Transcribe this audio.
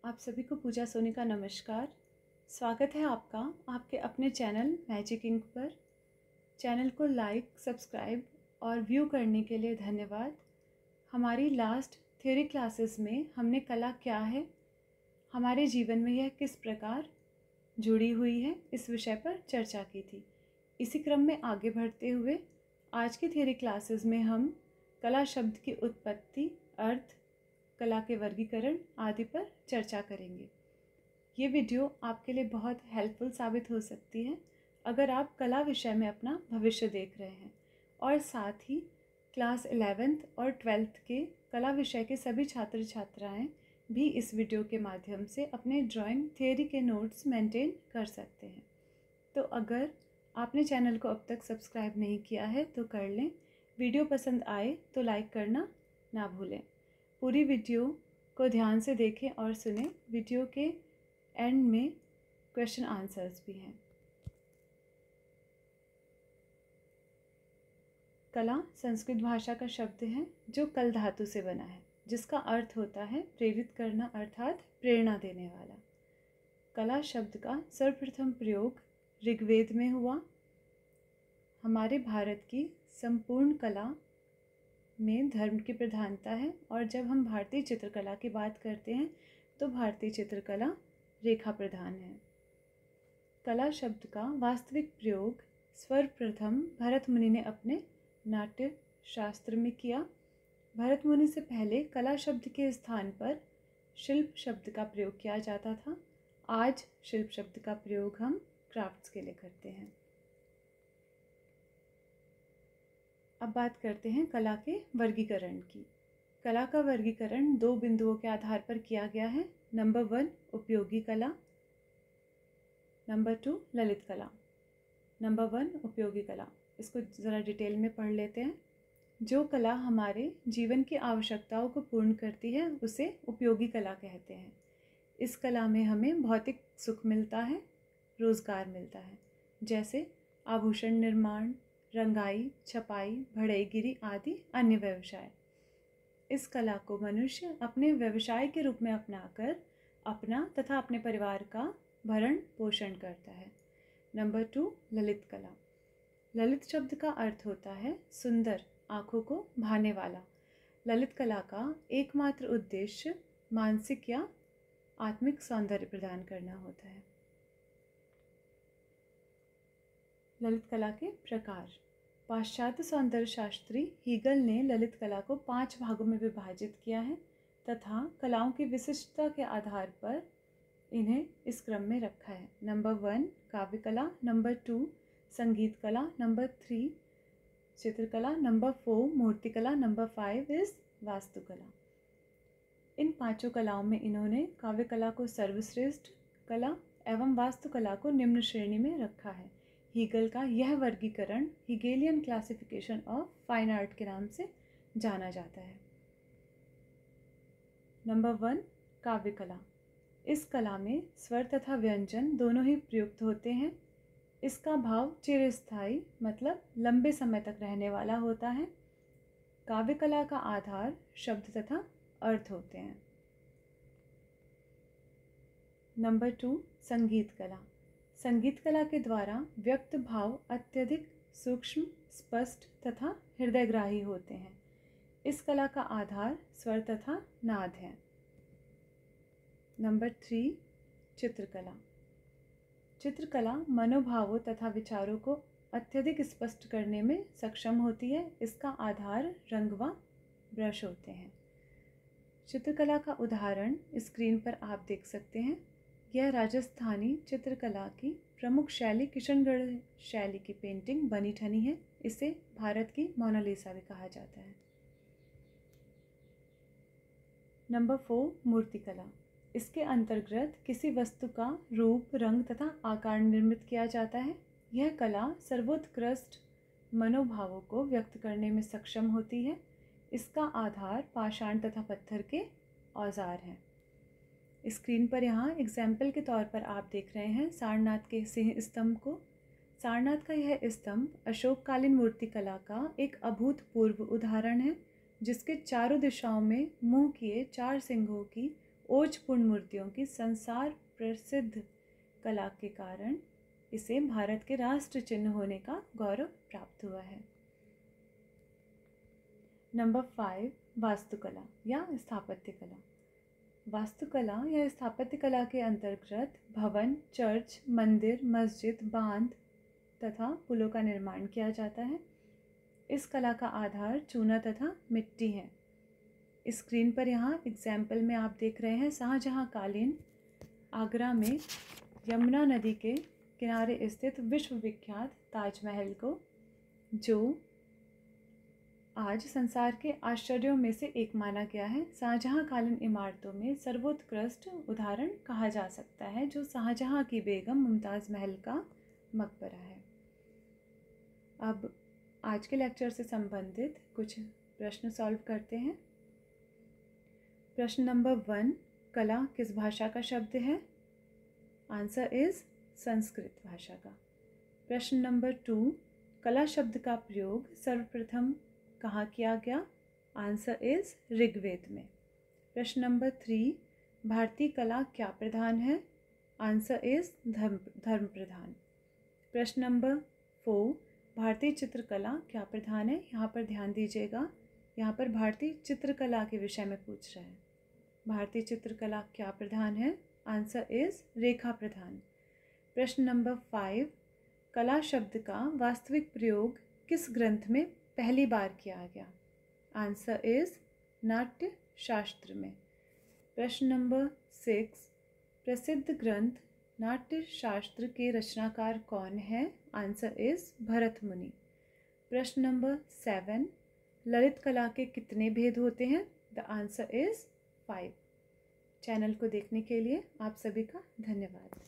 आप सभी को पूजा सोनी का नमस्कार। स्वागत है आपका आपके अपने चैनल मैजिक इंक पर। चैनल को लाइक, सब्सक्राइब और व्यू करने के लिए धन्यवाद। हमारी लास्ट थ्योरी क्लासेस में हमने कला क्या है, हमारे जीवन में यह किस प्रकार जुड़ी हुई है, इस विषय पर चर्चा की थी। इसी क्रम में आगे बढ़ते हुए आज की थ्योरी क्लासेस में हम कला शब्द की उत्पत्ति, अर्थ, कला के वर्गीकरण आदि पर चर्चा करेंगे। ये वीडियो आपके लिए बहुत हेल्पफुल साबित हो सकती है अगर आप कला विषय में अपना भविष्य देख रहे हैं और साथ ही क्लास 11th और 12th के कला विषय के सभी छात्र छात्राएं भी इस वीडियो के माध्यम से अपने ड्राइंग थियोरी के नोट्स मेंटेन कर सकते हैं। तो अगर आपने चैनल को अब तक सब्सक्राइब नहीं किया है तो कर लें। वीडियो पसंद आए तो लाइक करना ना भूलें। पूरी वीडियो को ध्यान से देखें और सुनें। वीडियो के एंड में क्वेश्चन आंसर्स भी हैं। कला संस्कृत भाषा का शब्द है जो कल धातु से बना है, जिसका अर्थ होता है प्रेरित करना अर्थात प्रेरणा देने वाला। कला शब्द का सर्वप्रथम प्रयोग ऋग्वेद में हुआ। हमारे भारत की संपूर्ण कला में धर्म की प्रधानता है और जब हम भारतीय चित्रकला की बात करते हैं तो भारतीय चित्रकला रेखा प्रधान है। कला शब्द का वास्तविक प्रयोग सर्वप्रथम भरत मुनि ने अपने नाट्य शास्त्र में किया। भरत मुनि से पहले कला शब्द के स्थान पर शिल्प शब्द का प्रयोग किया जाता था। आज शिल्प शब्द का प्रयोग हम क्राफ्ट्स के लिए करते हैं। अब बात करते हैं कला के वर्गीकरण की। कला का वर्गीकरण दो बिंदुओं के आधार पर किया गया है। नंबर 1 उपयोगी कला, नंबर 2 ललित कला। नंबर 1 उपयोगी कला, इसको ज़रा डिटेल में पढ़ लेते हैं। जो कला हमारे जीवन की आवश्यकताओं को पूर्ण करती है उसे उपयोगी कला कहते हैं। इस कला में हमें भौतिक सुख मिलता है, रोज़गार मिलता है, जैसे आभूषण निर्माण, रंगाई, छपाई, बढ़ईगिरी आदि अन्य व्यवसाय। इस कला को मनुष्य अपने व्यवसाय के रूप में अपनाकर अपना तथा अपने परिवार का भरण पोषण करता है। नंबर 2 ललित कला। ललित शब्द का अर्थ होता है सुंदर, आँखों को भाने वाला। ललित कला का एकमात्र उद्देश्य मानसिक या आत्मिक सौंदर्य प्रदान करना होता है। ललित कला के प्रकार। पाश्चात्य सौंदर्य शास्त्री हीगल ने ललित कला को 5 भागों में विभाजित किया है तथा कलाओं की विशिष्टता के आधार पर इन्हें इस क्रम में रखा है। नंबर 1 काव्य कला, नंबर 2 संगीत कला, नंबर 3 चित्रकला, नंबर 4 मूर्तिकला, नंबर 5 इज वास्तुकला। इन 5 कलाओं में इन्होंने काव्य कला को सर्वश्रेष्ठ कला एवं वास्तुकला को निम्न श्रेणी में रखा है। हीगल का यह वर्गीकरण हीगेलियन क्लासिफिकेशन ऑफ फाइन आर्ट के नाम से जाना जाता है। नंबर 1 काव्य कला। इस कला में स्वर तथा व्यंजन दोनों ही प्रयुक्त होते हैं। इसका भाव चिरस्थायी मतलब लंबे समय तक रहने वाला होता है। काव्य कला का आधार शब्द तथा अर्थ होते हैं। नंबर 2 संगीत कला। संगीत कला के द्वारा व्यक्त भाव अत्यधिक सूक्ष्म, स्पष्ट तथा हृदयग्राही होते हैं। इस कला का आधार स्वर तथा नाद है। नंबर 3 चित्रकला। चित्रकला मनोभावों तथा विचारों को अत्यधिक स्पष्ट करने में सक्षम होती है। इसका आधार रंग व ब्रश होते हैं। चित्रकला का उदाहरण स्क्रीन पर आप देख सकते हैं। यह राजस्थानी चित्रकला की प्रमुख शैली किशनगढ़ शैली की पेंटिंग बनी ठनी है। इसे भारत की मोनालिसा भी कहा जाता है। नंबर 4 मूर्तिकला। इसके अंतर्गत किसी वस्तु का रूप, रंग तथा आकार निर्मित किया जाता है। यह कला सर्वोत्कृष्ट मनोभावों को व्यक्त करने में सक्षम होती है। इसका आधार पाषाण तथा पत्थर के औजार हैं। स्क्रीन पर यहाँ एग्जाम्पल के तौर पर आप देख रहे हैं सारनाथ के सिंह स्तंभ को। सारनाथ का यह स्तंभ अशोककालीन मूर्तिकला का एक अभूतपूर्व उदाहरण है, जिसके चारों दिशाओं में मुंह किए 4 सिंहों की ओजपूर्ण मूर्तियों की संसार प्रसिद्ध कला के कारण इसे भारत के राष्ट्र चिन्ह होने का गौरव प्राप्त हुआ है। नंबर 5, वास्तुकला या स्थापत्य कला। वास्तुकला या स्थापत्य कला के अंतर्गत भवन, चर्च, मंदिर, मस्जिद, बांध तथा पुलों का निर्माण किया जाता है। इस कला का आधार चूना तथा मिट्टी है। स्क्रीन पर यहाँ एग्जाम्पल में आप देख रहे हैं शाहजहाँ कालीन आगरा में यमुना नदी के किनारे स्थित विश्व विख्यात ताजमहल को, जो आज संसार के आश्चर्यों में से एक माना गया है, शाहजहाँ कालीन इमारतों में सर्वोत्कृष्ट उदाहरण कहा जा सकता है, जो शाहजहाँ की बेगम मुमताज़ महल का मकबरा है। अब आज के लेक्चर से संबंधित कुछ प्रश्न सॉल्व करते हैं। प्रश्न नंबर 1, कला किस भाषा का शब्द है? आंसर इज संस्कृत भाषा का। प्रश्न नंबर 2, कला शब्द का प्रयोग सर्वप्रथम कहाँ किया गया? आंसर इज ऋग्वेद में। प्रश्न नंबर 3, भारतीय कला क्या प्रधान है? आंसर इज धर्म प्रधान। प्रश्न नंबर 4, भारतीय चित्रकला क्या प्रधान है? यहाँ पर ध्यान दीजिएगा, यहाँ पर भारतीय चित्रकला के विषय में पूछ रहे हैं। भारतीय चित्रकला क्या प्रधान है? आंसर इज रेखा प्रधान। प्रश्न नंबर 5, कला शब्द का वास्तविक प्रयोग किस ग्रंथ में पहली बार किया गया? आंसर इज नाट्य शास्त्र में। प्रश्न नंबर 6, प्रसिद्ध ग्रंथ नाट्य शास्त्र के रचनाकार कौन है? आंसर इज भरत मुनि। प्रश्न नंबर 7, ललित कला के कितने भेद होते हैं? The answer is 5। चैनल को देखने के लिए आप सभी का धन्यवाद।